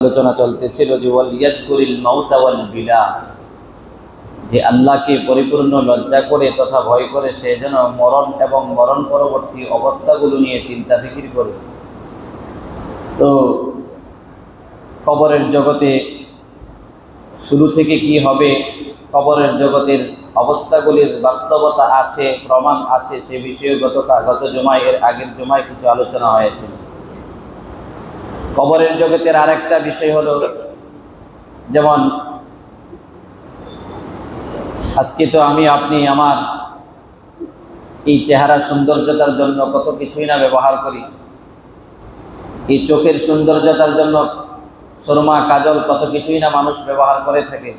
আলোচনা চলতেছিল যে ওয়ালিয়াদকুরিল মাউতা ওয়াল বিলা, যে আল্লাহকে পরিপূর্ণ লজ্জা করে তথা ভয় করে সে যেন মরণ এবং মরণ পরবর্তী অবস্থাগুলো নিয়ে চিন্তা ফিকির করে। তো কবরের জগতে শুরু থেকে কি হবে, কবরের জগতের অবস্থাগুলির বাস্তবতা আছে, প্রমাণ আছে, সে বিষয়ে গত জুমায় এর আগের জুমায় কিছু আলোচনা হয়েছে। কবরের জগতের আরেকটা বিষয় হলো, যেমন আজকে তো আপনি আমার এই চেহারা সৌন্দর্যতার জন্য কত কিছুই না ব্যবহার করি, এই চোখের সৌন্দর্যতার জন্য সুরমা কাজল কত কিছুই না মানুষ ব্যবহার করে থাকে,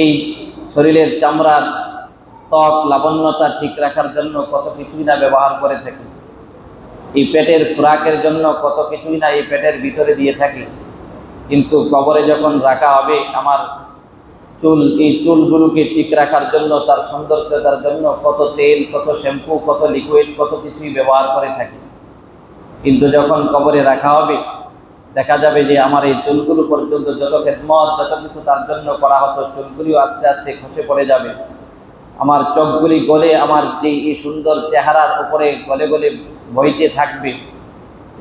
এই শরীরের চামড়ার ত্বক লাবণ্যতা ঠিক রাখার জন্য কত কিছুই না ব্যবহার করে থাকি, এই পেটের খোরাকের জন্য কত কিছুই না এই পেটের ভিতরে দিয়ে থাকি। কিন্তু কবরে যখন রাখা হবে, আমার চুল, এই চুলগুলোকে ঠিক রাখার জন্য, তার সৌন্দর্যতার জন্য কত তেল, কত শ্যাম্পু, কত লিকুইড, কত কিছুই ব্যবহার করে থাকি। কিন্তু যখন কবরে রাখা হবে, দেখা যাবে যে আমার এই চুলগুলো পর্যন্ত যত খেদমত, যত কিছু তার জন্য করা হতো, চুলগুলিও আস্তে আস্তে খসে পড়ে যাবে। আমার চোখগুলি গলে আমার যে এই সুন্দর চেহারার উপরে গলে গলে বইতে থাকবে,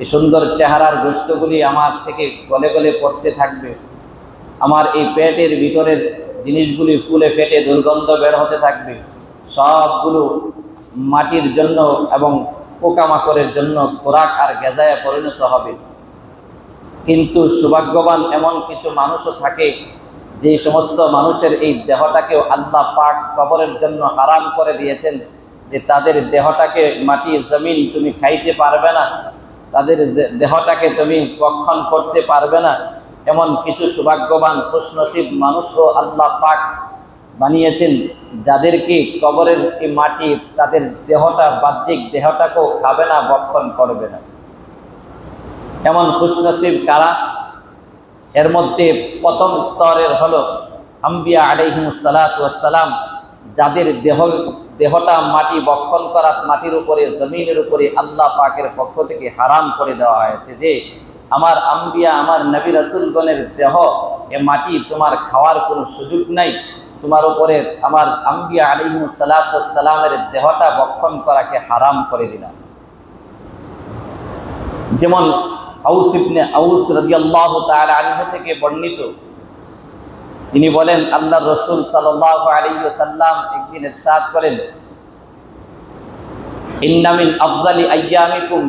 এই সুন্দর চেহারার গোশতগুলি আমার থেকে গলে গলে পড়তে থাকবে। আমার এই পেটের ভিতরের জিনিসগুলি ফুলে ফেটে দুর্গন্ধ বের হতে থাকবে। সবগুলো মাটির জন্য এবং পোকামাকড়ের জন্য খোরাক আর গেজায় পরিণত হবে। কিন্তু সৌভাগ্যবান এমন কিছু মানুষও থাকে, যে সমস্ত মানুষের এই দেহটাকেও আল্লাহ পাক কবরের জন্য হারাম করে দিয়েছেন, যে তাদের দেহটাকে মাটি জমিন তুমি খাইতে পারবে না, তাদের দেহটাকে তুমি ভক্ষণ করতে পারবে না। এমন কিছু সৌভাগ্যবান খুশনসিব মানুষও আল্লাহ পাক বানিয়েছেন, যাদেরকে কবরের এই মাটি তাদের দেহটা, বাহ্যিক দেহটাকেও খাবে না, ভক্ষণ করবে না। এমন খুশনসিব কারা? এর মধ্যে প্রথম স্তরের হলো আম্বিয়া আলাইহিমুস সালাতু ওয়াস সালাম, যাদের দেহটা মাটি ভক্ষণ করা, মাটির উপরে জমিনের উপরে আল্লাহ পাকের পক্ষ থেকে হারাম করে দেওয়া হয়েছে, যে আমার আম্বিয়া, আমার নবী রাসূলগণের দেহ, এ মাটি তোমার খাওয়ার কোনো সুযোগ নাই, তোমার উপরে আমার আম্বিয়া আলাইহিমুস সালাতু ওয়াস সালামের দেহটা ভক্ষণ করাকে হারাম করে দিলাম। যেমন আউস ইবনে আউস রাদিয়াল্লাহু তাআলা আনহু থেকে বর্ণিত, তিনি বলেন আল্লাহর রাসূল সাল্লাল্লাহু আলাইহি ওয়াসাল্লাম একদিন ইরশাদ করেন, ইন্না মিন আফজালি আইয়ামিকুম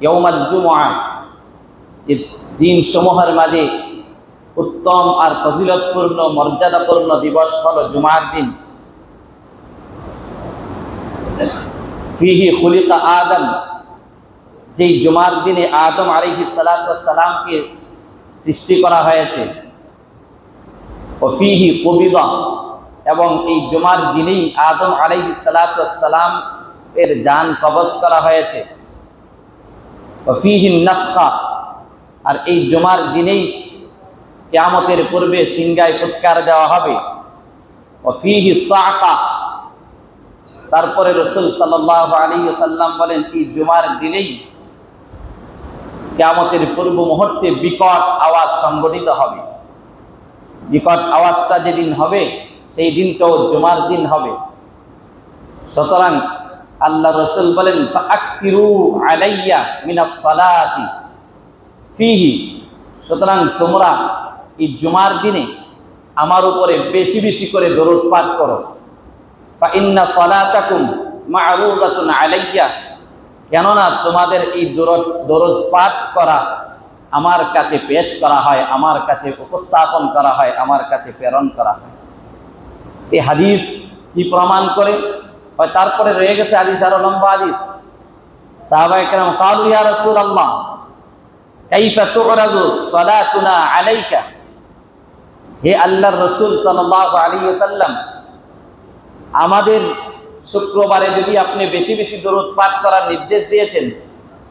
ইয়াউমাল জুমআহ, এই দিন সমূহের মাঝে উত্তম আর ফজিলতপূর্ণ মর্যাদাপূর্ণ দিবস হলো জুমার দিন। ফিহি খুলিকা আদম, যেই জুমার দিনে আদম আলাইহিস সালাতু ওয়াস সালামকে সৃষ্টি করা হয়েছে। ও ফিহি কুবিদা, এবং এই জুমার দিনেই আদম আলাইহিস সালাতু ওয়াস সালাম এর জান কবজ করা হয়েছে। ও ফিহি নাফখা, আর এই জুমার দিনেই কিয়ামতের পূর্বে সিংহায় ফুৎকার দেওয়া হবে। ও ফিহি সাআকা, তারপরে রাসূল সাল্লাল্লাহু আলাইহি ওয়াসাল্লাম বলেন, এই জুমার দিনেই কিয়ামতের পূর্ব মুহূর্তে বিকট আওয়াজ সংঘটিত হবে। বিকট আওয়াজটা যেদিন হবে, সেই দিনটাও জুমার দিন হবে। সুতরাং আল্লাহ রাসূল বলেন, ফাআকসিরু আলাইয়া মিনাস সালাতি ফিহি, সুতরাং তোমরা এই জুমার দিনে আমার উপরে বেশি বেশি করে দরুদ পাঠ করো। ফা ইন্না সালাতাকুম মা'রুযাতুন আলাইয়া, কেননা তোমাদের এই দরুদ পাঠ করা আমার কাছে পেশ করা হয়, আমার কাছে উপস্থাপন করা হয়, আমার কাছে প্রেরণ করা হয়। এই হাদিস কি প্রমাণ করে? তারপরে রয়ে গেছে হাদিস, আরো লম্বা হাদিস। সাহাবায়ে কেরাম ক্বালু ইয়া রাসূলুল্লাহ কাইফা তু'রাদু সালাতুনা আলাইকা, হে আল্লাহর রাসূল সাল্লাল্লাহু আলাইহি ওয়াসাল্লাম, আমাদের শুক্রবারে যদি আপনি বেশি বেশি দরুদ পাঠ করার নির্দেশ দিয়েছেন,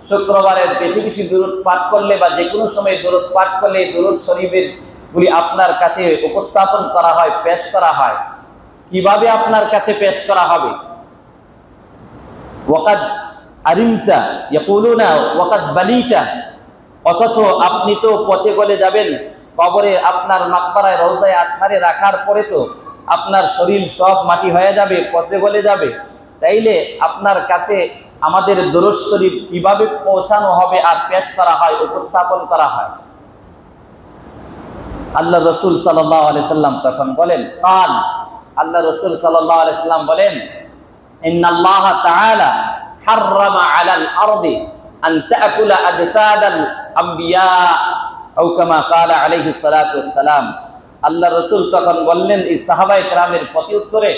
শুক্রবারের বেশি বেশি দরুদ পাঠ করলে বা যে কোনো সময় দরুদ পাঠ করলে দরুদ শরীফের গুলি আপনার কাছে উপস্থাপন করা হয়, পেশ করা হয়, কিভাবে আপনার কাছে পেশ করা হবে? ওয়াকাদ আরিমতা ইয়াকুলুনা ওয়াকাদ বালিতা, অথচ আপনি তো পচে গলে যাবেন। কবরে আপনার মাকবারায় রওজায়ে আতহারে রাখার পরে তো আপনার শরীর সব মাটি হয়ে যাবে, পচে গলে যাবে। তাইলে আপনার কাছে আমাদের দরুদ শরীফ কিভাবে পৌঁছানো হবে আর পেশ করা হয়, উপস্থাপন করা হয়? আল্লাহ রসুল সাল্লাল্লাহু আলাইহি সাল্লাম তখন বলেন, কাল, আল্লাহ রসুল সাল্লাল্লাহু আলাইহি সাল্লাম বলেন, ইন্নাল্লাহ তাআলা হাররামা আলাল আরদি আন তাকুলা আজসাদাল আম্বিয়া আও কামা ক্বালা আলাইহিস সালাতু ওয়াস সালাম। আল্লাহ রসুল তখন বললেন এই সাহাবায়ে কেরামের প্রতি উত্তরে,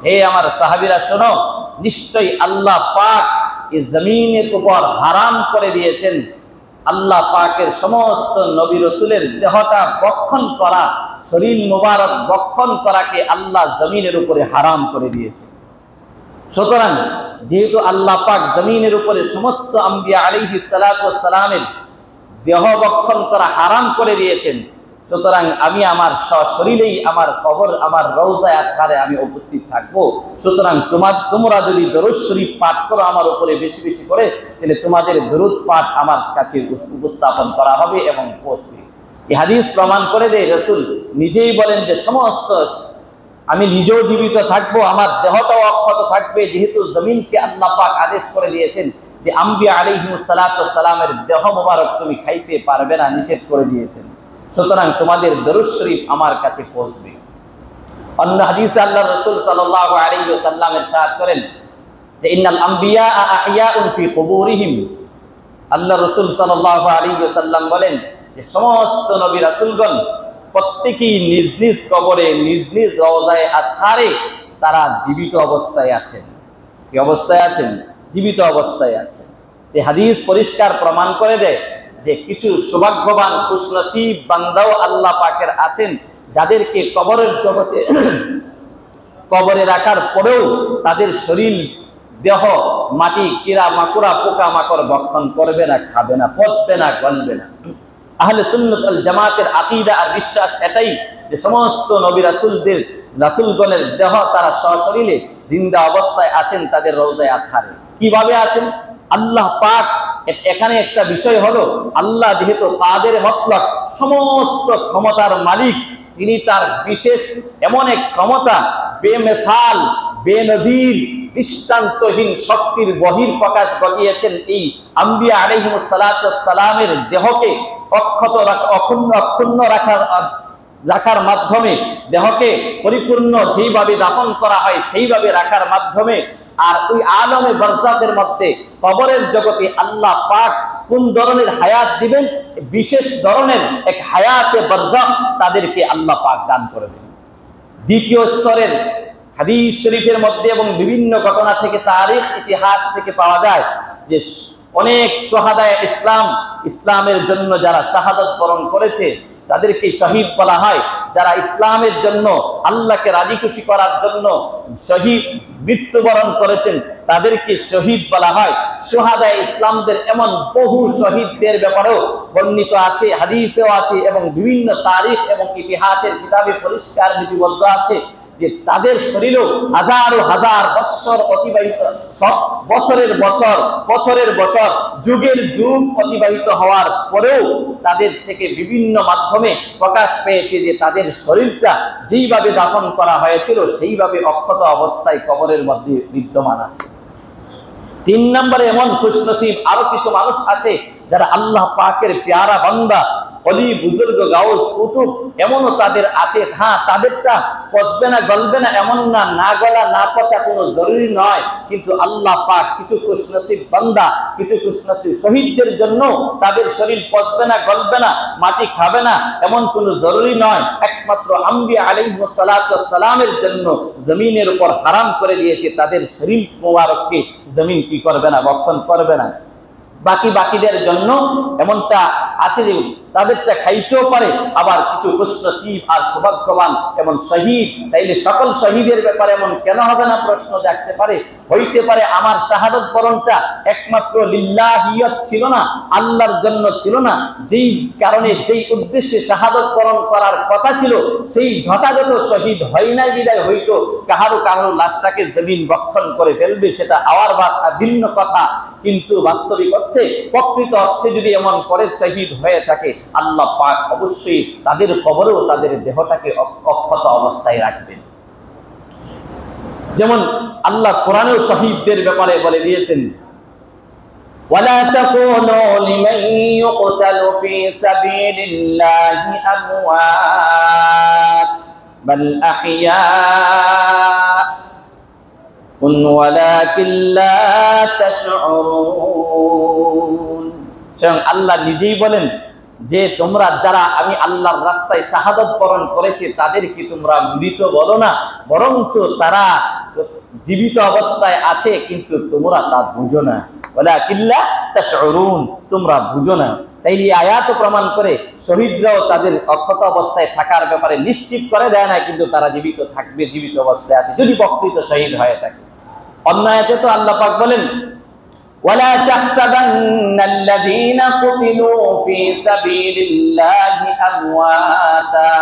হে আমার সাহাবীরা শোনো, নিশ্চয়ই আল্লাহ পাক এই জমিনের উপর হারাম করে দিয়েছেন, আল্লাহ পাকের সমস্ত নবী রসুলের দেহটা বক্ষণ করা, শরীর মুবারক বক্ষণ করাকে আল্লাহ জমিনের উপরে হারাম করে দিয়েছে। সুতরাং যেহেতু আল্লাহ পাক জমিনের উপরে সমস্ত আম্বিয়া আলাইহিস সালাতু ওয়াস সালামের দেহ বক্ষণ করা হারাম করে দিয়েছেন, সুতরাং আমি আমার সশরীরেই আমার কবর, আমার রওজায়ে আতহারে আমি উপস্থিত থাকবো। সুতরাং তোমরা যদি দরুদ শরীফ পাঠ করো আমার উপরে বেশি বেশি করে, তাহলে তোমাদের দরুদ পাঠ আমার কাছে উপস্থাপন করা হবে এবং পৌঁছবে। এই হাদিস প্রমাণ করে দেয়, রাসূল নিজেই বলেন যে সমস্ত আমি নিজেও জীবিত থাকবো, আমার দেহটাও অক্ষত থাকবে, যেহেতু জমিনকে আল্লাহ পাক আদেশ করে দিয়েছেন যে আম্বিয়া আলাইহিমুস সালাতু ওয়াস সালামের দেহ মোবারক তুমি খাইতে পারবে না, নিষেধ করে দিয়েছেন। সুতরাং তোমাদের দরুদ শরীফ আমার কাছে পৌঁছবে। অন্য হাদিসে আল্লাহ রাসূল সাল্লাল্লাহু আলাইহি ওয়াসাল্লাম ইরশাদ করেন যে ইন্নাল আম্বিয়া আহইয়াউন ফি কুবুরিহিম। আল্লাহ রাসূল সাল্লাল্লাহু আলাইহি ওয়াসাল্লাম বলেন যে সমস্ত নবী রাসূলগণ প্রত্যেকেই নিজ নিজ কবরে, নিজ নিজ রওজায়ে আতহারে তারা জীবিত অবস্থায় আছেন। কি অবস্থায় আছেন? জীবিত অবস্থায় আছেন। এই হাদিস পরিষ্কার প্রমাণ করে দেয় যে কিছু সৌভাগ্যবান খুশনসিব বান্দাও আল্লাহ পাকের আছেন, যাদেরকে কবরের জগতে কবরে রাখার পরেও তাদের শরীর দেহ মাটি, কীড়া মাকুড়া, পোকা মাকড় ভক্ষণ করবে না, খাবে না, পচবে না, গলবে না। আহলে সুন্নাত ওয়াল জামাতের আকীদা আর বিশ্বাস এটাই যে সমস্ত নবী রাসূলদের, রাসূলগণের দেহ তারা সশরীরে জিন্দা অবস্থায় আছেন তাদের রওজায়ে আতহারে। কিভাবে আছেন? আল্লাহ পাক, এখানে একটা বিষয় হলো, আল্লাহ যেহেতু কাদের মতলক, সমস্ত ক্ষমতার মালিক, তিনি তার বিশেষ এমন এক ক্ষমতা, বেমেসাল, বেনজির, দৃষ্টান্তহীন শক্তির বহির প্রকাশ ঘটিয়েছেন এই আম্বিয়া আলাইহিমুস সালাতু ওয়াস সালামের দেহকে অক্ষত অক্ষুণ্ণ রাখার মাধ্যমে, দেহকে পরিপূর্ণ যেইভাবে দাফন করা হয় সেইভাবে রাখার মাধ্যমে। আর ওই আলমে বারজাখের মধ্যে কবরের জগতে আল্লাহ পাক কোন ধরনের হায়াত দিবেন, বিশেষ ধরনের এক হায়াতে বারজাখ তাদেরকে আল্লাহ পাক দান করবেন। দ্বিতীয় স্তরের হাদিস শরীফের মধ্যে এবং বিভিন্ন ঘটনা থেকে, তারিখ ইতিহাস থেকে পাওয়া যায় যে অনেক শুহাদায়ে ইসলামের জন্য যারা শাহাদাত বরণ করেছে তাদেরকে শহীদ বলা হয়। যারা ইসলামের জন্য, আল্লাহকে রাজি খুশি করার জন্য শহীদ মৃত্যুবরণ করেছেন তাদেরকে শহীদ বলা হয়। শুহাদায়ে ইসলামদের এমন বহু শহীদদের ব্যাপারেও বর্ণিত আছে, হাদিসেও আছে এবং বিভিন্ন তারিখ এবং ইতিহাসের কিতাবে পরিষ্কার লিপিবদ্ধ আছে যে তাদের শরীরেও হাজারো হাজার বৎসর অতিবাহিত, বছরের বছর, যুগের যুগ অতিবাহিত হওয়ার পরেও তাদের থেকে বিভিন্ন মাধ্যমে প্রকাশ পেয়েছে যে তাদের শরীরটা যেইভাবে দাফন করা হয়েছিল সেইভাবে অক্ষত অবস্থায় কবরের মধ্যে বিদ্যমান আছে। 3 নম্বরে এমন খুশনসিব আরো কিছু মানুষ আছে যারা আল্লাহ পাকের প্যারা বান্দা, অলি, বুজুর্গ, গাউস, কুতুব, এমনও তাদের আছে। হ্যাঁ, তাদেরটা পচবে না, গলবে না এমন না, না গলা না পচা কোনো জরুরি নয়, কিন্তু আল্লাহ পাক কিছু খুশনসিব বান্দা, কিছু খুশনসিব শহীদদের জন্য তাদের শরীর পচবে না, গলবে না, মাটি খাবে না এমন কোনো জরুরি নয়। একমাত্র আম্বিয়া আলাইহিমুস সালাতু ওয়াস সালামের জন্য জমিনের উপর হারাম করে দিয়েছে, তাদের শরীর মোবারককে জমিন কি করবে না, ভক্ষণ করবে না। বাকিদের জন্য এমনটা আছে যে তাদেরটা খাইতেও পারে, আবার কিছু খুশনসিব আর সৌভাগ্যবান এমন শহীদ। তাইলে সকল শহীদের ব্যাপারে এমন কেন হবে না প্রশ্ন জাগতে পারে। হইতে পারে আমার শাহাদত বরণটা একমাত্র লিল্লাহিয়ত ছিল না, আল্লাহর জন্য ছিল না, যেই কারণে যেই উদ্দেশ্যে শাহাদত বরণ করার কথা ছিল সেই যথাযথ শহীদ হয় নাই বিদায় হইতো কাহারো কাহারো লাশটাকে জমিন বক্ষণ করে ফেলবে, সেটা আওয়ার বা ভিন্ন কথা। কিন্তু বাস্তবিক অর্থে প্রকৃত অর্থে যদি এমন করে শহীদ হয়ে থাকে, আল্লাহ পাক অবশ্যই তাদের কবরেও তাদের দেহটাকে অক্ষত অবস্থায় রাখবেন। যেমন আল্লাহ কোরআনেও শহীদদের ব্যাপারে বলে দিয়েছেন, ولا تكونوا لمن يقتل في سبيل الله أموات بل أحياء ولكن لا تشعرون। স্বয়ং আল্লাহ নিজেই বলেন যে তোমরা যারা আমি আল্লাহর রাস্তায় শাহাদত বরণ করেছে তাদেরকে তোমরা মৃত বলো না, বরঞ্চ তারা জীবিত অবস্থায় আছে, কিন্তু তোমরা তা বুঝো না। ওয়ালাকিল্লা তাশউরুন, তোমরা বুঝো না। তাইলে আয়াত প্রমাণ করে শহীদরাও তাদের অক্ষত অবস্থায় থাকার ব্যাপারে নিশ্চিত করে দেয় না, কিন্তু তারা জীবিত থাকবে, জীবিত অবস্থায় আছে যদি প্রকৃত শহীদ হয়ে থাকে। অন্য আয়াতে তো আল্লাহ পাক বলেন, ولا تحسبن الذين قتلوا في سبيل الله أمواتا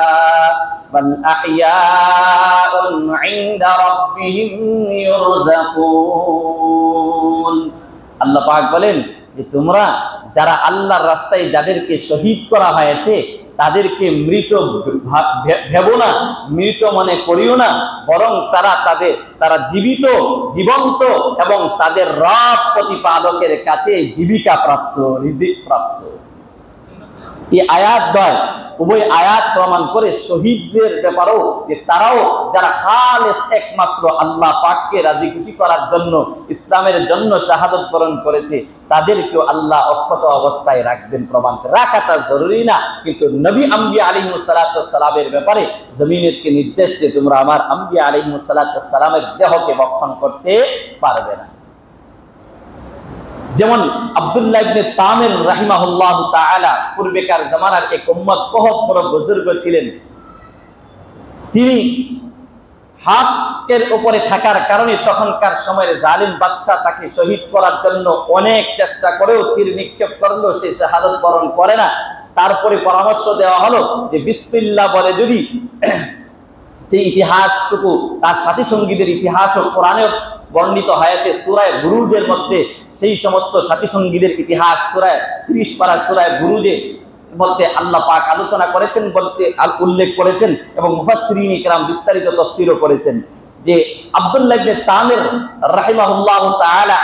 بل أحياء عند ربهم يرزقون। আল্লাহ পাক বলেন যে তোমরা যারা আল্লাহর রাস্তায় যাদেরকে শহীদ করা হয়েছে তাদেরকে মৃত ভেবো না, মৃত মনে করিও না, বরং তারা জীবন্ত এবং তাদের রব প্রতিপালকের কাছে জীবিকা প্রাপ্ত, রিজিক প্রাপ্ত। এই আয়াত দ্বয় উভয় আয়াত প্রমাণ করে শহীদদের ব্যাপারেও যে তারাও যারা খালেস একমাত্র আল্লাহ পাককে রাজি খুশি করার জন্য ইসলামের জন্য শাহাদত বরণ করেছে তাদেরকেও আল্লাহ অক্ষত অবস্থায় রাখবেন। প্রমাণ রাখাটা জরুরি না, কিন্তু নবী আম্বিয়া আলাইহিস সালাতু ওয়াস সালামের ব্যাপারে জমিনেরকে নির্দেশ যে তোমরা আমার আম্বিয়া আলাইহিস সালাতু ওয়াস সালামের দেহকে ভক্ষণ করতে পারবে না। যেমন আব্দুল্লাহ ইবনে তামির রাহিমাহুল্লাহু তাআলা পূর্বেকার জামানার এক উম্মত বহুত বড় বুজুর্গ ছিলেন। তিনি হকের উপরে থাকার কারণে তখনকার সময়ের জালিম বাদশা তাকে শহীদ করার জন্য অনেক চেষ্টা করেও তীর নিক্ষেপ করলো, সে শাহাদত বরণ করে না। তারপরে পরামর্শ দেওয়া হলো যে বিসমিল্লাহ বলে যদি যে ইতিহাসটুকু তার সাথী সঙ্গীদের ইতিহাসও কোরআনে বর্ণিত হয়েছে সূরা বুরুজের মধ্যে, সেই সমস্ত সাথী সঙ্গীদের ইতিহাস সূরা 30 পারা সূরা বুরুজে মধ্যে আল্লাহ পাক আলোচনা করেছেন বলতে উল্লেখ করেছেন এবং মুফাসসিরিন ইকরাম বিস্তারিত তাফসীরও করেছেন যে আব্দুল্লাহ ইবনে তামির রাহিমাহুল্লাহু তাআলা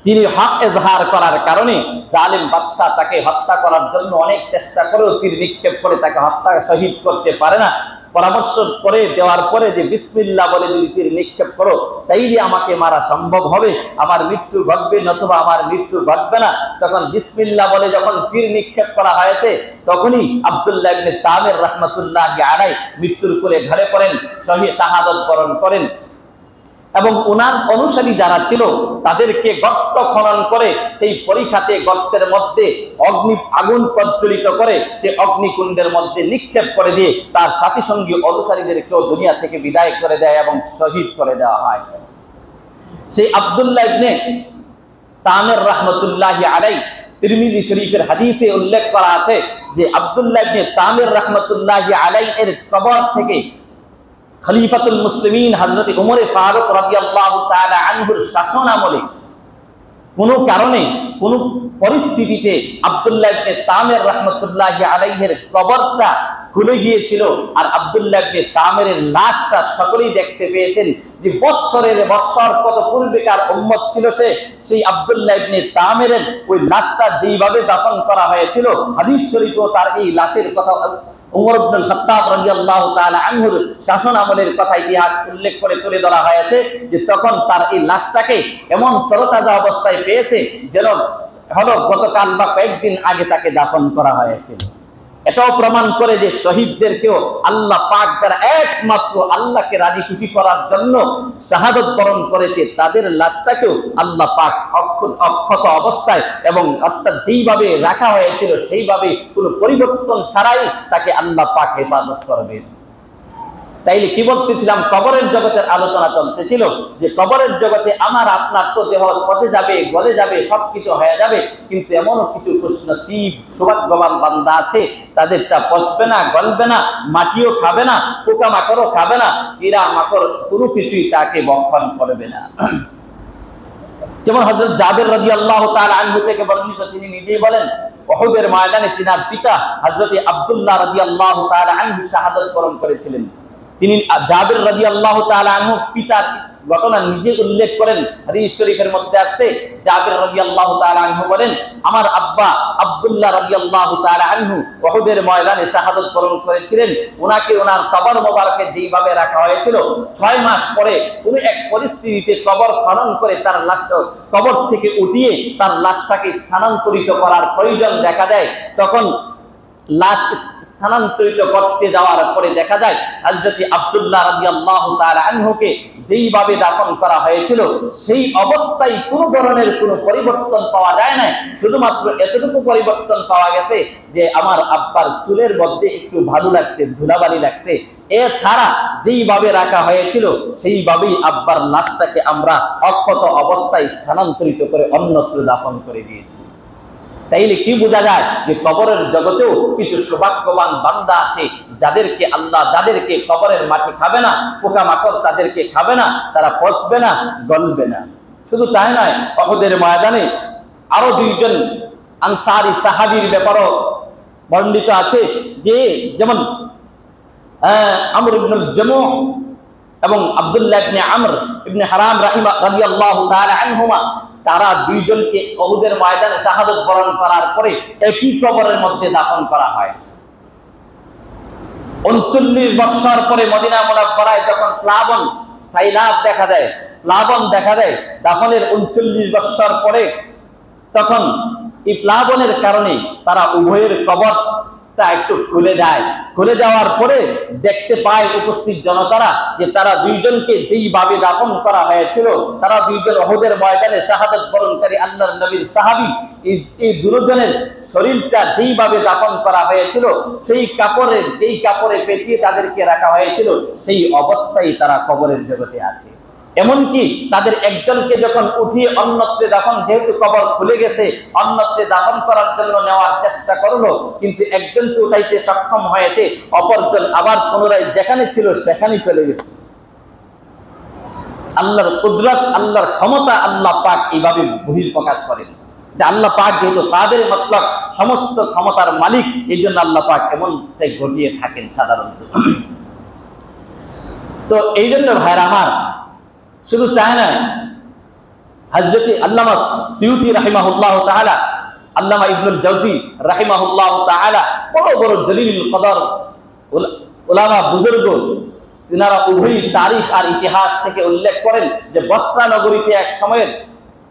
তিনি হক ইজহার করার কারণে জালিম বাদশা তাকে হত্যা করার জন্য অনেক চেষ্টা করেও তীর নিক্ষেপ করে তাকে হত্যা শহীদ করতে পারে না। পরামর্শ করে দেওয়ার পরে যে বিসমিল্লাহ বলে যদি তীর নিক্ষেপ করো তাইলে আমাকে মারা সম্ভব হবে, আমার মৃত্যু ঘটবে নতুবা আমার মৃত্যু ঘটবে না। তখন বিসমিল্লাহ বলে যখন তীর নিক্ষেপ করা হয়েছে তখনই আব্দুল্লাহ ইবনে তামির রাহমাতুল্লাহি আলাইহি মৃত্যুর কোলে ঢলে পড়েন, শাহাদত বরণ করেন এবং ওনার অনুসারী যারা ছিল তাদেরকে গর্ত খনন করে সেই পরিখাতে গর্তের মধ্যে আগুন প্রজ্বলিত করে সে অগ্নিকুণ্ডের মধ্যে নিক্ষেপ করে দিয়ে তার সাথী সঙ্গী অনুসারীদেরকেও দুনিয়া থেকে বিদায় করে দেয় এবং শহীদ করে দেওয়া হয়। সেই আব্দুল্লাহ ইবনে তামির রাহমাতুল্লাহি আলাইহি তিরমিজি শরীফের হাদিসে উল্লেখ করা আছে যে আব্দুল্লাহ ইবনে তামির রাহমাতুল্লাহি আলাইহি এর কবর থেকে খলিফাতুল মুসলিমিন হযরত উমর ফারুক রাদিয়াল্লাহু তাআলা আনহুর শাসন আমলে কোনো কারণে কোনো পরিস্থিতিতে আব্দুল্লাহ ইবনে তামির রাহমাতুল্লাহি আলাইহির কবরটা খুলে গিয়েছিল আর আব্দুল্লাহ ইবনে তামিরের লাশটা সকলেই দেখতে পেয়েছেন যে বৎসর কত পূর্বেকার উম্মত ছিল সেই আব্দুল্লাহ ইবনে তামিরের ওই লাশটা যেইভাবে দাফন করা হয়েছিল হাদিস শরীফেও তার এই লাশের কথা উমর ইবনুল খাত্তাব রাদিয়াল্লাহু তাআলা আনহুর শাসন আমলের কথা ইতিহাস উল্লেখ করে তুলে ধরা হয়েছে যে তখন তার এই লাশটাকে এমন তরতাজা অবস্থায় পেয়েছে যেন হলো গতকাল বা কয়েকদিন আগে তাকে দাফন করা হয়েছিল। এটাও প্রমাণ করে যে শহীদদেরকেও আল্লাহ পাক দ্বারা একমাত্র আল্লাহকে রাজি খুশি করার জন্য শাহাদত বরণ করেছে, তাদের লাশটাকেও আল্লাহ পাক অক্ষত অবস্থায় এবং অর্থাৎ যেইভাবে রাখা হয়েছিল সেইভাবে কোনো পরিবর্তন ছাড়াই তাকে আল্লাহ পাক হেফাজত করবেন। তাইলে কি বলতেছিলাম, কবরের জগতের আলোচনা চলতেছিল যে কবরের জগতে আমার আপনার তো দেহ পচে যাবে, গলে যাবে, সবকিছু হয়ে যাবে, কিন্তু এমনও কিছু খুশনসিব সৌভাগ্যবান বান্দা আছে তাদেরটা পচবে না, গলবে না, মাটিও খাবে না, পোকামাকড়ও খাবে না, কীড়া মাকড় কোনো কিছুই তাকে বক্ষণ করবে না। যেমন হযরত জাবের রাদিয়াল্লাহু তাআলা আনহু থেকে বর্ণিত, তিনি নিজেই বলেন উহুদের ময়দানে তিনার পিতা হযরত আব্দুল্লাহ রাদিয়াল্লাহু তাআলা আনহু শাহাদাত বরণ করেছিলেন। তিনি জাবের রাদিয়াল্লাহু তাআলা আনহু পিতার ঘটনা নিজে উল্লেখ করেন, হাদিস শরীফের মধ্যে আছে জাবের রাদিয়াল্লাহু তাআলা আনহু বলেন, আমার আব্বা আব্দুল্লাহ রাদিয়াল্লাহু তাআলা আনহু উহুদের ময়দানে শাহাদাত বরণ করেছিলেন। ওনাকে ওনার কবর মোবারকে যেইভাবে রাখা হয়েছিল, 6 মাস পরে কোনো এক পরিস্থিতিতে কবর খনন করে তার লাশটা কবর থেকে উঠিয়ে তার লাশটাকে স্থানান্তরিত করার প্রয়োজন দেখা দেয়। তখন লাশ স্থানান্তরিত করতে যাওয়ার পরে দেখা যায় হযরত আব্দুল্লাহ রাদিয়াল্লাহু তাআলা আনহুকে যেইভাবে দাফন করা হয়েছিল সেই অবস্থায় কোনো ধরনের কোনো পরিবর্তন পাওয়া যায় না। শুধুমাত্র এতটুকু পরিবর্তন পাওয়া গেছে যে আমার আব্বার চুলের মধ্যে একটু ভালো লাগছে, ধুলাবালি লাগছে। এছাড়া যেইভাবে রাখা হয়েছিল সেইভাবেই আব্বার লাশটাকে আমরা অক্ষত অবস্থায় স্থানান্তরিত করে অন্যত্র দাফন করে দিয়েছি। তাইলে কি বোঝা যায় যে কবরের জগতেও কিছু সৌভাগ্যবান বান্দা আছে যাদেরকে আল্লাহ, যাদেরকে কবরের মাটি খাবে না, পোকামাকড় তাদেরকে খাবে না, তারা পচবে না, গলবে না। শুধু তাই নয়, উহুদের ময়দানে আরো 2 জন আনসারী সাহাবীর ব্যাপারও বর্ণিত আছে, যে যেমন আমর ইবনুল জামূহ এবং আব্দুল্লাহ ইবনে আমর ইবনে হারাম রাদিয়াল্লাহু তাআলা আনহুমা, তারা 2 জনকে উহুদের ময়দানে শাহাদাত বরণ করার পরে একই কবরের মধ্যে দাফন করা হয়। 39 বছর পরে মদিনা মুনাওয়ারায় যখন প্লাবন, সাইলাব দেখা দেয়, প্লাবন দেখা দেয় দাফনের 39 বছর পরে, তখন এই প্লাবনের কারণে তারা উভয়ের কবরটা একটু খুলে যায়। খুলে যাওয়ার পরে দেখতে পায় উপস্থিত জনতারা যে তারা 2 জনকে যেইভাবে দাফন করা হয়েছিল, তারা 2 জন উহুদের ময়দানে শাহাদাত বরণকারী আল্লাহর নবীর সাহাবী, এই 2 জনের শরীরটা যেইভাবে দাফন করা হয়েছিল সেই কাপড়ে, যেই কাপড়ে পেঁচিয়ে তাদেরকে রাখা হয়েছিল সেই অবস্থায় তারা কবরের জগতে আছে। এমনকি তাদের একজনকে যখন উঠিয়ে অন্যত্রে দাফন, যেহেতু কবর খুলে গেছে, অন্যত্রে দাফন করার জন্য নেওয়ার চেষ্টা করলো, কিন্তু একজনকে উঠাইতে সক্ষম হয়েছে, অপরজন আবার পুনরায় যেখানে ছিল সেখানেই চলে গেছে। আল্লাহর কুদরত, আল্লাহর ক্ষমতা আল্লাহ পাক এইভাবে বহিঃপ্রকাশ করেন যে আল্লাহ পাক যেহেতু কাদের মতলব, সমস্ত ক্ষমতার মালিক, এই জন্য আল্লাহ পাক এমনটাই ঘটিয়ে থাকেন সাধারণত। তো এই জন্য ভাইরা আমার, শুধু তাই নয়, হযরত আল্লামা সিয়ুতি রাহিমাহুল্লাহু তাআলা, আল্লামা ইবনুল জাওজি রাহিমাহুল্লাহু তাআলা, বড় বড় জলিলুল কদর উলামা বুজুর্গ, তিনারা উভয়ই তারিখ আর ইতিহাস থেকে উল্লেখ করেন যে বসরা নগরীতে এক সময়ের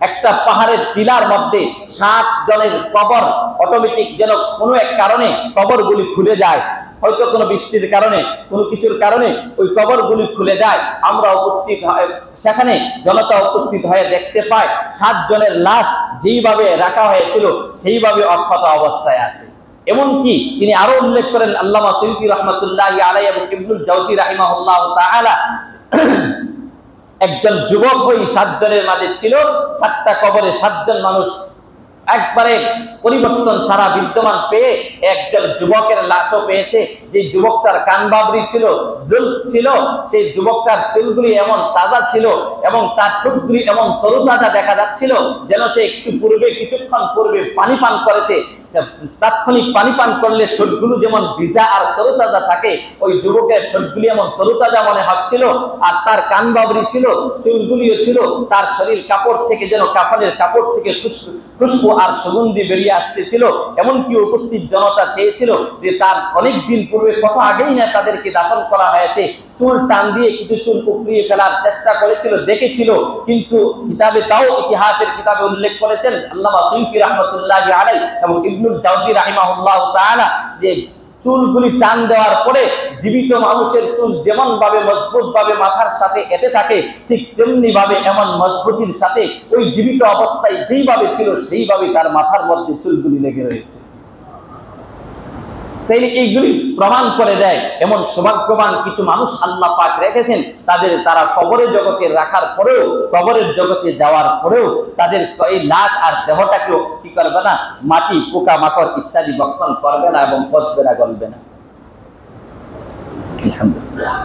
একটা পাহাড়ের টিলার মধ্যে 7 জনের কবর অটোমেটিক যেন কোনো এক কারণে কবরগুলি খুলে যায়, হয়তো কোনো বৃষ্টির কারণে, কোনো কিছুর কারণে ওই কবরগুলি খুলে যায়। আমরা উপস্থিত হয় সেখানে, জনতা উপস্থিত হয়ে দেখতে পায় 7 জনের লাশ যেইভাবে রাখা হয়েছিল সেইভাবে অক্ষত অবস্থায় আছে। এমনকি তিনি আরো উল্লেখ করেন, আল্লামা সিয়ুতি রাহমাতুল্লাহি আলাইহি এবং ইবনুল জাওজি রাহিমাহুল্লাহু তাআলা, একজন যুবক ওই 7 জনের মাঝে ছিল। 7টা কবরে 7 জন মানুষ একবারে পরিবর্তন ছাড়া বিদ্যমান পেয়ে একজন যুবকের লাশও পেয়েছে, যে যুবকটার কানবাবরি ছিল, জুলফ ছিল, সেই যুবকটার চুলগুলি এমন তাজা ছিল এবং তার ঠোঁটগুলি এমন তরুতাজা দেখা যাচ্ছিল যেন সে একটু পূর্বে, কিছুক্ষণ পূর্বে পানি পান করেছে। তাৎক্ষণিক পানি পান করলে ঠোঁটগুলো যেমন ভিজা আর তরুতাজা থাকে, ওই যুবকের ঠোঁটগুলি এমন তরুতাজা মনে হচ্ছিল। আর তার কানবাবরি ছিল, চুলগুলিও ছিল, তার শরীর কাপড় থেকে যেন কাফনের কাপড় থেকে খুশবু আর সুগন্ধি বেরিয়ে আসতেছিল। এমনকি উপস্থিত জনতা চেয়েছিল যে তার অনেক দিন পূর্বে, কত আগেই না তাদেরকে দাফন করা হয়েছে, চুল টান দিয়ে কিছু চুল উপড়িয়ে ফেলার চেষ্টা করেছিল, দেখেছিল, কিন্তু কিতাবে, তাও ইতিহাসের কিতাবে উল্লেখ করেছেন আল্লামা সিয়ুতি রাহমাতুল্লাহি আলাইহি এবং ইবনুল জাওজি রাহিমাহুল্লাহু তাআলা, যে চুলগুলি টান দেওয়ার পরে জীবিত মানুষের চুল যেমন ভাবে মজবুত ভাবে মাথার সাথে এঁটে থাকে, ঠিক তেমনি ভাবে এমন মজবুতির সাথে ওই জীবিত অবস্থায় যেইভাবে ছিল সেইভাবে তার মাথার মধ্যে চুলগুলি লেগে রয়েছে। তাইলে এইগুলি প্রমাণ করে দেয় এমন সৌভাগ্যবান কিছু মানুষ আল্লাহ পাক রেখেছেন, তারা কবরের জগতে রাখার পরেও, কবরের জগতে যাওয়ার পরেও তাদের এই লাশ আর দেহটাকেও কি করবে না, মাটি পোকা মাকড় ইত্যাদি ভক্ষণ করবে না এবং পচবে না, গলবে না। আলহামদুলিল্লাহ।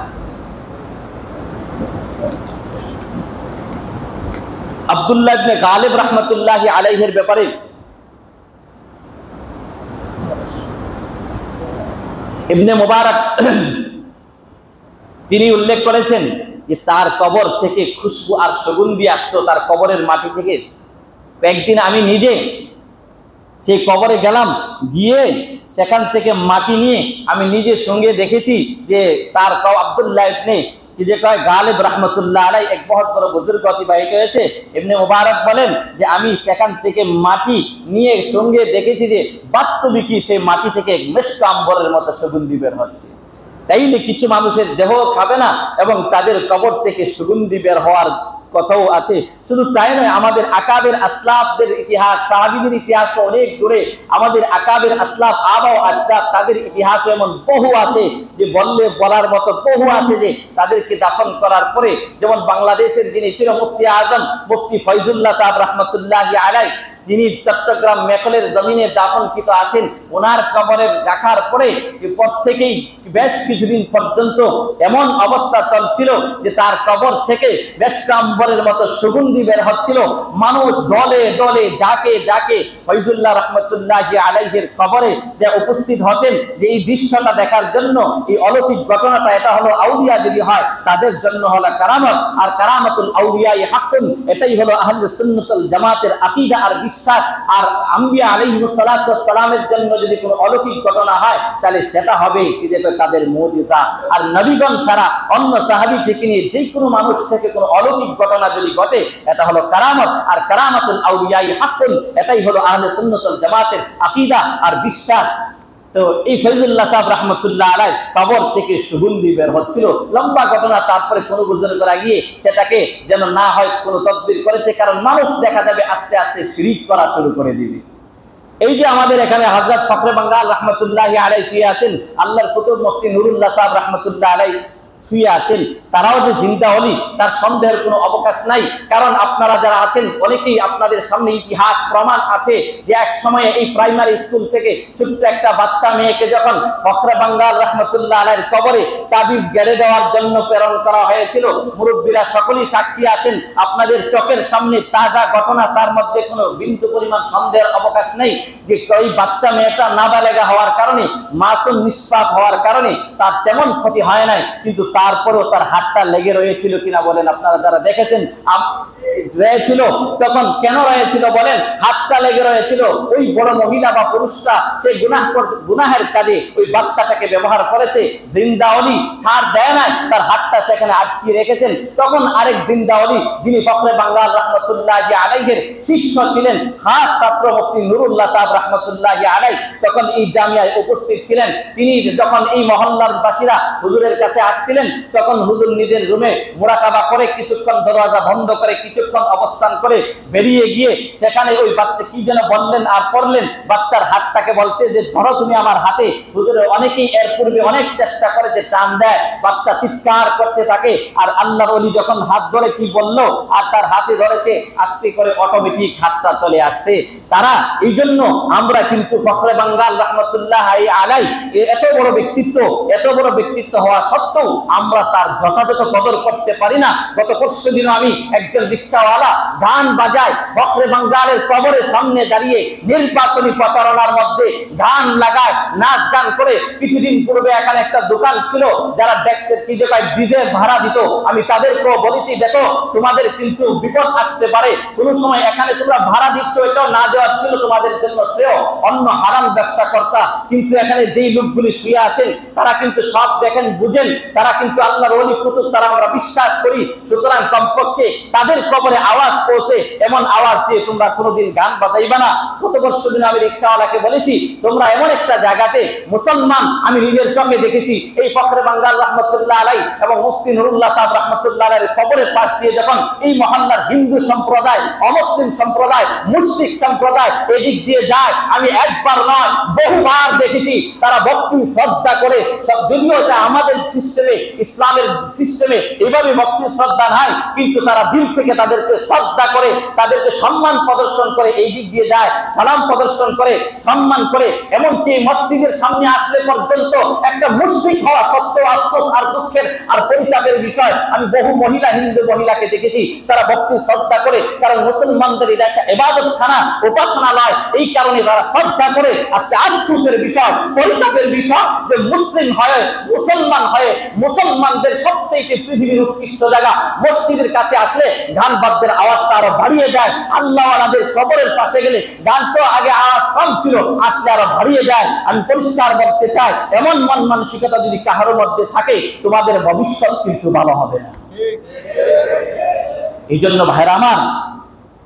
আব্দুল্লাহ ইবনে গালিব রাহমাতুল্লাহি আলাইহির ব্যাপারে ইবনে মুবারক তিনি উল্লেখ করেছেন যে তার কবর থেকে খুশবু আর সুগন্ধি আসতো, তার কবরের মাটি থেকে। একদিন আমি নিজে সেই কবরে গেলাম, গিয়ে সেখান থেকে মাটি নিয়ে আমি নিজে সঙ্গে দেখেছি যে তার আব্দুল্লাহ ইবনে কি যে কয় গালিব রাহমাতুল্লাহ আলাইহি এক বহুত বড় বুজুর্গ অতিবাহিত হয়েছে। ইবনে মুবারক বলেন যে আমি সেখান থেকে মাটি নিয়ে সঙ্গে দেখেছি যে বাস্তবিকই সেই মাটি থেকে মিশক আম্বরের মতো সুগন্ধি বের হচ্ছে। তাইলে কিছু মানুষের দেহ খাবে না এবং তাদের কবর থেকে সুগন্ধি বের হওয়ার কথাও আছে। শুধু তাই নয়, আমাদের আকাবের আসলাফদের ইতিহাস, সাহাবীদের ইতিহাস তো অনেক দূরে। আমাদের আকাবের আসলাফ আবা ও আজদাদ তাদের ইতিহাস এমন বহু আছে যে বললে বলার মতো বহু আছে যে তাদেরকে দাফন করার পরে, যেমন বাংলাদেশের যিনি ছিল মুফতি আজম মুফতি ফয়জুল্লাহ সাহেব রাহমাতুল্লাহি আলাইহি, যিনি চট্টগ্রাম মেখলের জমিনে দাফনকৃত আছেন, ওনার কবরে রাখার পরে প্রত্যেকেই বেশ কিছুদিন পর্যন্ত এমন অবস্থা চলছিল যে তার কবর থেকে বেশকাম্বরের মতো সুগন্ধি বের হচ্ছিল। মানুষ দলে দলে যাকে যাকে ফয়জুল্লাহ রাহমাতুল্লাহি আলাইহির কবরে যে উপস্থিত হতেন, যে এই দৃশ্যটা দেখার জন্য, এই অলৌকিক ঘটনাটা, এটা হলো আউলিয়া যদি হয় তাদের জন্য হলো কারামত, আর কারামাতুল আউলিয়াই হাক্কুন, এটাই হলো আহলে সুন্নাতুল জামাতের আকীদা আর বিশ্বাস। আর আম্বিয়া আলাইহিস সালাতু ওয়াস সালামের জন্য যদি কোনো অলৌকিক ঘটনা হয় তাহলে সেটা হবে কি যে তাদের মুজিজা। আর নবীগণ ছাড়া অন্য সাহাবী থেকে নিয়ে যে কোনো মানুষ থেকে কোনো অলৌকিক ঘটনা যদি ঘটে, এটা হলো কারামত। আর কারামাতুল আউলিয়াই হাক্কুন, এটাই হলো আহলে সুন্নাতুল জামাতের আকীদা আর বিশ্বাস। তো এই ফয়জুল্লাহ সাহেব রাহমাতুল্লাহ আলাইহি কবর থেকে সুগন্ধি বের হচ্ছিল, লম্বা ঘটনা। তারপরে কোন বুজুর্গরা গিয়ে সেটাকে যেন না হয় কোনো তদবির করেছে, কারণ মানুষ দেখা যাবে আস্তে আস্তে শিরিক করা শুরু করে দিবে। এই যে আমাদের এখানে হযরত ফখরে বাঙ্গাল রাহমাতুল্লাহি আলাইহি শুয়ে আছেন, আল্লাহর কুতুব মুফতি নুরুল্লাহ সাহেব রাহমাতুল্লাহ আলাইহি শুয়ে আছেন, তারাও যে জিন্দা ওলি তার সন্দেহের কোনো অবকাশ নাই। কারণ আপনারা যারা আছেন অনেকেই আপনাদের সামনে ইতিহাস প্রমাণ আছে যে এক সময়ে এই প্রাইমারি স্কুল থেকে ছোট্ট একটা বাচ্চা মেয়েকে যখন ফখরে বাঙ্গাল রাহমাতুল্লাহ আলাইহির কবরে তাবিজ গেড়ে দেওয়ার জন্য প্রেরণ করা হয়েছিল, মুরব্বীরা সকলেই সাক্ষী আছেন, আপনাদের চোখের সামনে তাজা ঘটনা, তার মধ্যে কোনো বিন্দু পরিমাণ সন্দেহের অবকাশ নেই যে ওই বাচ্চা মেয়েটা নাবালেগা হওয়ার কারণে, মাসুম নিষ্পাপ হওয়ার কারণে তার তেমন ক্ষতি হয় নাই, কিন্তু তারপরেও তার হাতটা লেগে রয়েছিল কিনা বলেন? আপনারা যারা দেখেছেন রয়েছিল, তখন কেন রয়েছিল বলেন? হাতটা লেগে রয়েছিল। ওই বড় মহিলা বা পুরুষটা সে গুনাহের কাজে ওই বাচ্চাটাকে ব্যবহার করেছে, জিন্দা ওলি ছাড় দেয় নাই, তার হাতটা সেখানে আটকে রেখেছেন। তখন আরেক জিন্দা ওলি যিনি ফখরে বাঙ্গাল রাহমাতুল্লাহি আলাইহির শিষ্য ছিলেন, খাস ছাত্র মুফতি নুরুল্লাহ সাহেব রাহমাতুল্লাহি আলাইহি, তখন এই জামিয়ায় উপস্থিত ছিলেন। তিনি যখন এই মহল্লার বাসীরা হুজুরের কাছে আসছিলেন, তখন হুজুর নিজের রুমে মুরাকাবা করে কিছুক্ষণ দরজা বন্ধ করে কিছুক্ষণ অবস্থান করে বেরিয়ে গিয়ে সেখানে ওই বাচ্চা কি যেন বললেন আর পড়লেন, বাচ্চার হাতটাকে বলছে যে ধরো তুমি আমার হাতে। হুজুরের অনেকেই এর পূর্বে অনেক চেষ্টা করে যে টান দেয়, বাচ্চা চিৎকার করতে থাকে, আর আল্লাহর ওলি যখন হাত ধরে কি বলল আর তার হাতে ধরেছে, আস্তে করে অটোমেটিক হাতটা চলে আসছে। তারা এই জন্য আমরা কিন্তু ফখরে বাঙ্গাল রাহমাতুল্লাহি আলাইহি এত বড় ব্যক্তিত্ব হওয়া সত্ত্বেও আমরা তার যথাযথ কদর করতে পারি না। গত পরশু দিন আমি একজন রিকশাওয়ালা গান বাজায় ফখরে বাঙ্গালের কবরের সামনে দাঁড়িয়ে নির্বাচনী প্রচারণার মধ্যে গান লাগায়, নাচ গান করে। কিছুদিন পূর্বে এখানে একটা দোকান ছিল যারা ডেক্সের কি যে ডিজে ভাড়া দিত, আমি তাদেরকেও বলেছি দেখো তোমাদের কিন্তু বিপদ আসতে পারে, কোন সময় এখানে তোমরা ভাড়া দিচ্ছ, এটাও না দেওয়া ছিল তোমাদের জন্য শ্রেয়, অন্য হারাম ব্যবসা কর্তা। কিন্তু এখানে যেই লোকগুলি শুয়ে আছেন তারা কিন্তু সব দেখেন বুঝেন, তারা কিন্তু আল্লাহর ওলি কুতুব তারা আমরা বিশ্বাস করি। সুতরাং কমপক্ষে তাদের কবরে আওয়াজ পৌঁছে এমন আওয়াজ দিয়ে তোমরা কোনোদিন গান বাজাইবা না। গত বছর দিন আমি রিক্সাওয়ালাকে বলেছি, তোমরা এমন একটা জায়গাতে মুসলমান আমি নিজের চোখে দেখেছি, এই ফখরে বাঙ্গাল রহমতুল্লাহ আলাই এবং মুফতি নুরুল্লাহ সাহেব রহমতুল্লাহ আলাইহির কবরের পাশ দিয়ে যখন এই মহল্লার হিন্দু সম্প্রদায়, অমুসলিম সম্প্রদায়, মুশরিক সম্প্রদায় এদিক দিয়ে যায়, আমি একবার নয় বহুবার দেখেছি তারা ভক্তি শ্রদ্ধা করে। যদিও এটা আমাদের সিস্টেমে, ইসলামের সিস্টেমে এইভাবে ভক্তি শ্রদ্ধা নাই, কিন্তু তারা দিল থেকে তাদেরকে শ্রদ্ধা করে, তাদেরকে সম্মান প্রদর্শন করে এই দিক দিয়ে যায়, সালাম প্রদর্শন করে, সম্মান করে। এমনকি মসজিদের সামনে আসলে পর্যন্ত একটা মুশরিক হওয়া সত্ত্বেও আফসোস আর দুঃখের আর পরিতাপের বিষয়, আমি বহু মহিলা, হিন্দু মহিলাকে দেখেছি তারা ভক্তি শ্রদ্ধা করে, কারণ মুসলমানদের এটা একটা ইবাদতখানা, উপাসনালয়, এই কারণে তারা শ্রদ্ধা করে। আজকে আফসোসের বিষয়, পরিতাপের বিষয় যে মুসলিম হয়ে, মুসলমান হয়ে, মুসলমানদের সবচেয়ে পৃথিবীর উৎকৃষ্ট জায়গা মসজিদের কাছে আসলে গান বাদ্যের আওয়াজটা আরো বাড়িয়ে যায়। আল্লাহওয়ালাদের কবরের পাশে গেলে গান তো আগে আওয়াজ কম ছিল, আসলে আরো বাড়িয়ে যায়। আমি পরিষ্কার বলতে চাই, এমন মন মানসিকতা যদি কাহার মধ্যে থাকে, তোমাদের ভবিষ্যৎ কিন্তু ভালো হবে না। এই জন্য ভাইরা আমার,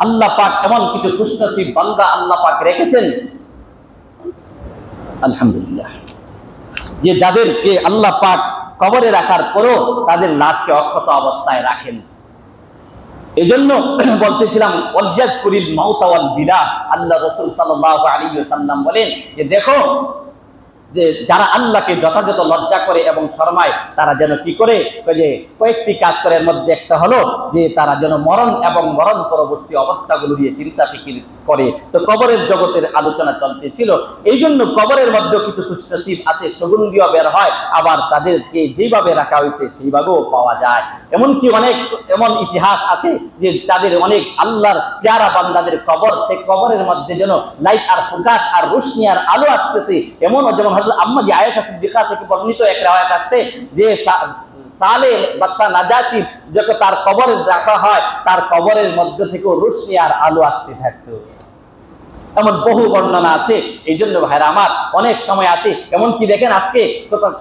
আল্লাহ পাক এমন কিছু খুশনসিব বান্দা আল্লাহ পাক রেখেছেন আলহামদুলিল্লাহ, যে যাদেরকে আল্লাহ পাক কবরে রাখার পরও তাদের লাশকে অক্ষত অবস্থায় রাখেন। এজন্য বলতেছিলাম ওয়ালিয়াযকুরিল মাউতা ওয়াল বিলা, আল্লাহ রাসূল সাল্লাল্লাহু আলাইহি ওয়াসাল্লাম বলেন যে দেখো, যে যারা আল্লাহকে যথাযথ লজ্জা করে এবং শরমায় তারা যেন কি করে, যে কয়েকটি কাজ করে, এর মধ্যে একটা হলো যে তারা যেন মরণ এবং মরণ পরবর্তী অবস্থাগুলো নিয়ে চিন্তা ফিকির করে। তো কবরের জগতের আলোচনা চলতেছিল, এই জন্য কবরের মধ্যে কিছু খুশনসিব আছে, সুগন্ধিও বের হয়, আবার তাদেরকে যেভাবে রাখা হয়েছে সেইভাবেও পাওয়া যায়। এমনকি অনেক এমন ইতিহাস আছে যে তাদের অনেক আল্লাহর প্যারা বান্দাদের কবর থেকে, কবরের মধ্যে যেন লাইট আর ফোকাস আর রোশনি আর আলো আসতেছে। এমনও যেমন হযরত আম্মা জি আয়েশা সিদ্দিকা থেকে বর্ণিত এক riwayat আসছে যে সালে বাদশাহ নাজাশি যখন তার কবরে রাখা হয়, তার কবরের মধ্যে থেকে রোশনি আর আলো আসতে থাকতো। এমন বহু বর্ণনা আছে। এই জন্য ভাইরা আমার, অনেক সময় আছে, এমনকি দেখেন আজকে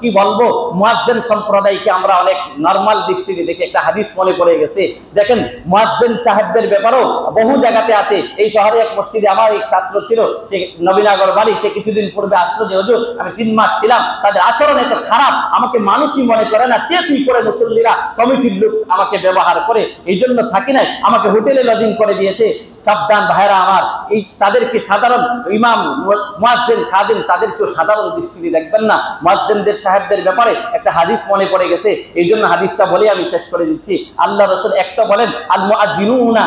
কি বলবো, মুয়াজ্জিন সম্প্রদায়কে আমরা অনেক নরমাল দৃষ্টিতে দেখি। একটা হাদিস মনে পড়ে গেছে, দেখেন মুয়াজ্জিন সাহেবদের ব্যাপারেও বহু জায়গাতে আছে। এই শহরে এক মসজিদে আমার এক ছাত্র ছিল, সে নবীনগর বাড়ি, সে কিছুদিন পূর্বে আসলো যে হুজুর আমি 3 মাস ছিলাম, তাদের আচরণ এত খারাপ, আমাকে মানুষই মনে করে না, তুই করে মুসল্লিরা কমিটির লোক আমাকে ব্যবহার করে, এই জন্য থাকি নাই, আমাকে হোটেলে লজিং করে দিয়েছে। সাবধান ভাইরা আমার, এই তাদেরকে সাধারণ ইমাম, মুয়াজ্জিন, খাদিম, তাদেরকেও সাধারণ দৃষ্টিতে দেখবেন না। মুয়াজ্জিনদের সাহেবদের ব্যাপারে একটা হাদিস মনে পড়ে গেছে, এই জন্য হাদিসটা বলে আমি শেষ করে দিচ্ছি। আল্লাহ রাসূল একটা বলেন, আল মুআদ্দিনুনা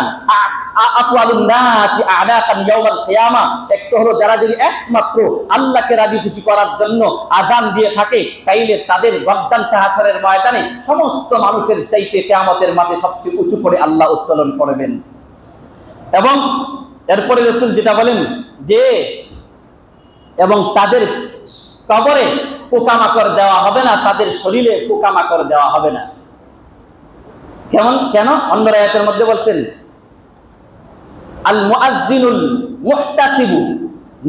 আতওয়ালুন নাসি আ'নাকান ইয়াউমাল কিয়ামা, একটা হলো যারা যদি একমাত্র আল্লাহকে রাজি খুশি করার জন্য আযান দিয়ে থাকে, তাইলে তাদের গর্দানটা হাসরের ময়দানে সমস্ত মানুষের চাইতে কিয়ামতের মাঠে সবচেয়ে উঁচু করে আল্লাহ উত্তোলন করবেন। এবং এরপরে রাসূল যেটা বলেন যে, এবং তাদের কবরে পোকামাকড় দেওয়া হবে না, তাদের শরীরে পোকামাকড় দেওয়া হবে না। কেন? অন্য আয়াতের মধ্যে বলছেন, আল মুআজ্জিনুল মুহতাসিবু,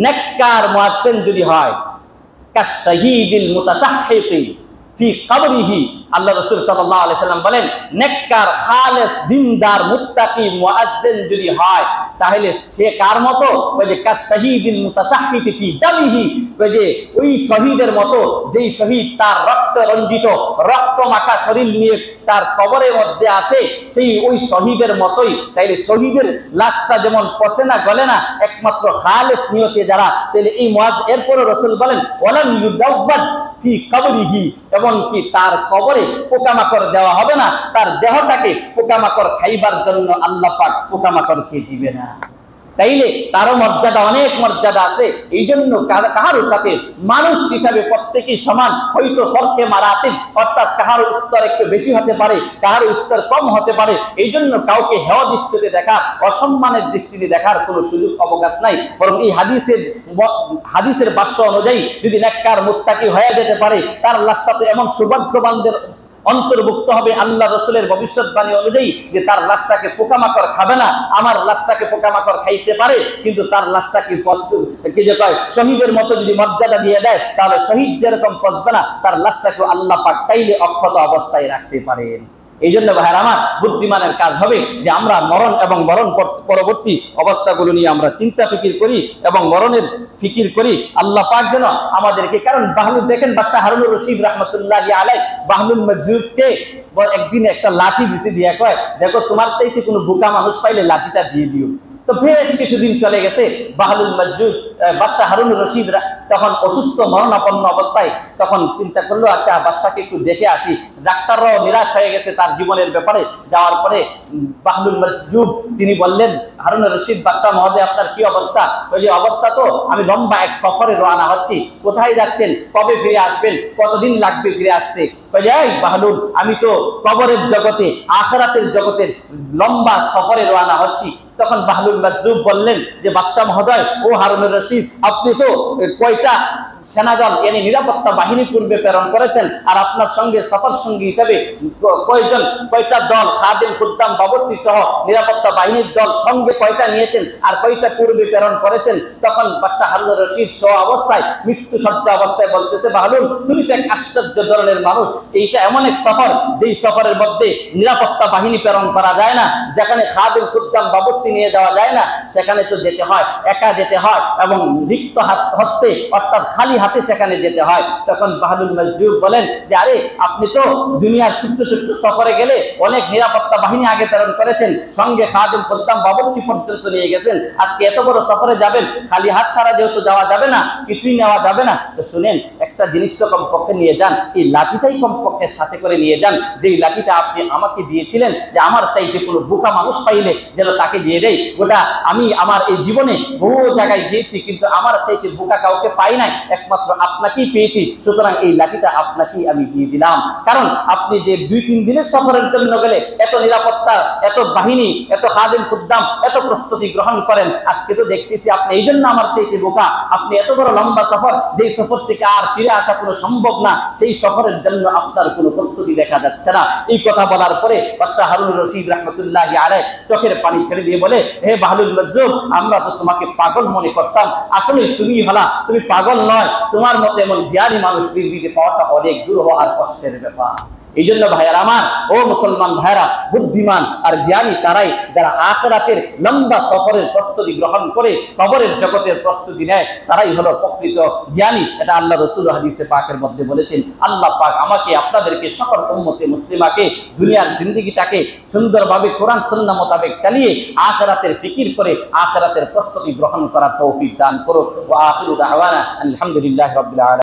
নেককার মুয়াজ্জিন যদি হয়, কাশ শাহীদিল মুতাশাহহিতি ফি কবরিহি, আল্লাহ রাসূল সাল্লাল্লাহু আলাইহি সাল্লাম বলেন, নেককার খালেস দিনদার মুত্তাকি মুয়াজ্জিন যদি হয়, তাহলে সে কার মতো? ওই যে কাশ শাহীদিল মুতাশাহহিতি ফি দামিহি, ওই যে ওই শহীদের মতো, যেই শহীদ তার রক্ত রঞ্জিত, রক্ত মাখা শরীর নিয়ে তার কবরের মধ্যে আছে, সেই ওই শহীদের মতোই। তাইলে শহীদের লাশটা যেমন পচে না, গলে না, একমাত্র খালেস নিয়তে যারা, তাহলে এই মুয়াজ্জিন, এরপরে রাসূল বলেন ওয়ালাম ইউদাওয়াদ ফি কবরিহি, এবং কি তার কবরে পোকামাকড় দেওয়া হবে না, তার দেহটাকে পোকামাকড় খাইবার জন্য আল্লাহ পাক পোকামাকড়কে দিবে না। তাইলে তারও মর্যাদা, অনেক মর্যাদা আছে। এই জন্য কাহারোর সাথে মানুষ হিসাবে প্রত্যেকেই সমান, হয়তো ফরকে মারাতিব, অর্থাৎ কাহারো স্তর একটু বেশি হতে পারে, কাহারো স্তর কম হতে পারে। এই জন্য কাউকে হেয় দৃষ্টিতে দেখা, অসম্মানের দৃষ্টিতে দেখার কোনো সুযোগ অবকাশ নাই। বরং এই হাদিসের ভাষ্য অনুযায়ী যদি নেককার মুত্তাকি হয়ে যেতে পারে, তার লাশটা তো এমন সৌভাগ্যবানদের অন্তর্ভুক্ত হবে আল্লাহ রসুলের ভবিষ্যৎবাণী অনুযায়ী যে তার লাশটাকে পোকামাকড় খাবে না। আমার লাশটাকে পোকামাকড় খাইতে পারে, কিন্তু তার লাশটাকে কি যে কয় শহীদের মতো যদি মর্যাদা দিয়ে দেয়, তাহলে শহীদ যেরকম পচবে না, তার লাশটাকে আল্লাহ পাক চাইলে অক্ষত অবস্থায় রাখতে পারেন। এই জন্য ভাইয়ের আমার, বুদ্ধিমানের কাজ হবে যে আমরা মরণ এবং মরণ পরবর্তী অবস্থাগুলো নিয়ে আমরা চিন্তা ফিকির করি এবং মরণের ফিকির করি। আল্লাহ পাক যেন আমাদেরকে, কারণ বাহলুল দেখেন বাদশাহ হারুনুর রশিদ রাহমাতুল্লাহি আলাইহি বাহলুল মাজজুবকে একদিন একটা লাঠি দিছে, দিয়া কয় দেখো তোমার চাইতে কোনো বোকা মানুষ পাইলে লাঠিটা দিয়ে দিও। তো বেশ কিছুদিন চলে গেছে, বাহলুল মাজজুব বাদশাহ হারুনুর রশিদ তখন অসুস্থ মরণাপন্ন অবস্থায়, তখন চিন্তা করলো আচ্ছা বাদশাকে একটু দেখে আসি। ডাক্তাররাও নিরাশ হয়ে গেছে তার জীবনের ব্যাপারে। যাওয়ার পরে বাহলুল মাজজুব তিনি বললেন, হারুনুর রশিদ বাদশাহ মহোদয় আপনার কি অবস্থা? ওই যে অবস্থা তো, আমি লম্বা এক সফরে রওনা হচ্ছি। কোথায় যাচ্ছেন? কবে ফিরে আসবেন? কতদিন লাগবে ফিরে আসতে? বাহলুল আমি তো কবরের জগতে, আখিরাতের জগতের লম্বা সফরে রওনা হচ্ছি। তখন বাহলুল মাজজুব বললেন যে বাদশাহ মহোদয়, ও হারুনুর রশিদ, আপনি তো কয়টা সেনাদল এনে নিরাপত্তা বাহিনী পূর্বে প্রেরণ করেছেন, আর আপনার সঙ্গে সফর সঙ্গী হিসেবে কয়টা দল খাদেম খুদ্দাম বাবস্তি সহ নিরাপত্তা বাহিনীর দল সঙ্গে কয়টা নিয়েছেন, আর কয়টা পূর্বে প্রেরণ করেছেন? তখন বাদশাহ হারুনুর রশিদ স্ব অবস্থায়, মৃত্যু সজ্জা অবস্থায় বলতেছে, বাহলুল তুমি তো এক আশ্চর্য ধরনের মানুষ। এইটা এমন এক সফর, যেই সফরের মধ্যে নিরাপত্তা বাহিনী প্রেরণ করা যায় না, যেখানে খাদেম খুদ্দাম বাবস্তি নিয়ে যাওয়া যায় না, সেখানে তো যেতে হয়, একা যেতে হয় এবং রিক্ত হস্তে অর্থাৎ খালি হাতে সেখানে যেতে হয়। তখন বাহলুল মাজজুব বলেন যে আরে আপনি তো দুনিয়ার ছোট্ট ছোট্ট সফরে গেলে অনেক নিরাপত্তা বাহিনী আগে প্রেরণ করেছেন, সঙ্গে খাদেম খুদ্দাম বাবুর্চি পর্যন্ত নিয়ে গেছেন, আজকে এত বড় সফরে যাবেন, খালি হাত ছাড়া যেহেতু যাওয়া যাবে না, কিছুই নেওয়া যাবে না, তো শুনেন একটা জিনিস তো কমপক্ষে নিয়ে যান, এই লাঠিটাই কমপক্ষে সাথে করে নিয়ে যান, যেই লাঠিটা আপনি আমাকে দিয়েছিলেন যে আমার চাইতে কোনো বোকা মানুষ পাইলে যেন তাকে দিয়ে দেয়। গোটা আমি আমার এই জীবনে বহু জায়গায় গিয়েছি, কিন্তু আমার চাইতে বোকা কাউকে পাই নাই, একমাত্র আপনাকেই পেয়েছি, সুতরাং এই লাঠিটা আপনাকেই আমি দিয়ে দিলাম। কারণ আপনি যে 2-3 দিনের সফরের জন্য গেলে এত নিরাপত্তা, এত বাহিনী, এত খাদেম খুদ্দাম, এত প্রস্তুতি গ্রহণ করেন, আজকে তো দেখতেছি আপনি এই জন্য আমার চাইতে বোকা। আপনি এত বড় লম্বা সফর, যেই সফর থেকে আর ফিরে আসা কোনো সম্ভব না, সেই সফরের জন্য আপনার কোনো প্রস্তুতি দেখা যাচ্ছে না। এই কথা বলার পরে বাদশাহ হারুনুর রশিদ রাহমাতুল্লাহি আলাইহি চোখের পানি ছেড়ে দিয়ে বলে, হে বাহলুল মাজজুব, আমরা তো তোমাকে পাগল মনে করতাম, আসলে তুমি হলা, তুমি পাগল নয়, তোমার মতো এমন জ্ঞানী মানুষ পৃথিবীতে পাওয়াটা অনেক দুরূহ আর কষ্টের ব্যাপার। এই জন্য ভাইয়ারা আমার, ও মুসলমান ভাইরা, বুদ্ধিমান আর জ্ঞানী তারাই যারা আখিরাতের লম্বা সফরের প্রস্তুতি গ্রহণ করে কবরের জগতের প্রস্তুতি নেয়, তারাই হলো প্রকৃত জ্ঞানী। এটা আল্লাহ রাসূল হাদিসে পাকের মধ্যে বলেছেন। আল্লাহ পাক আমাকে আপনাদেরকে সকল উম্মতে মুসলিমাকে দুনিয়ার জিন্দেগিটাকে সুন্দরভাবে কোরআন সুন্নাহ মোতাবেক চালিয়ে আখিরাতের ফিকির করে আখিরাতের প্রস্তুতি গ্রহণ করার তৌফিক দান করুক। ওয়া আখিরু দাওয়ানা আলহামদুলিল্লাহি রাব্বিল আলামিন।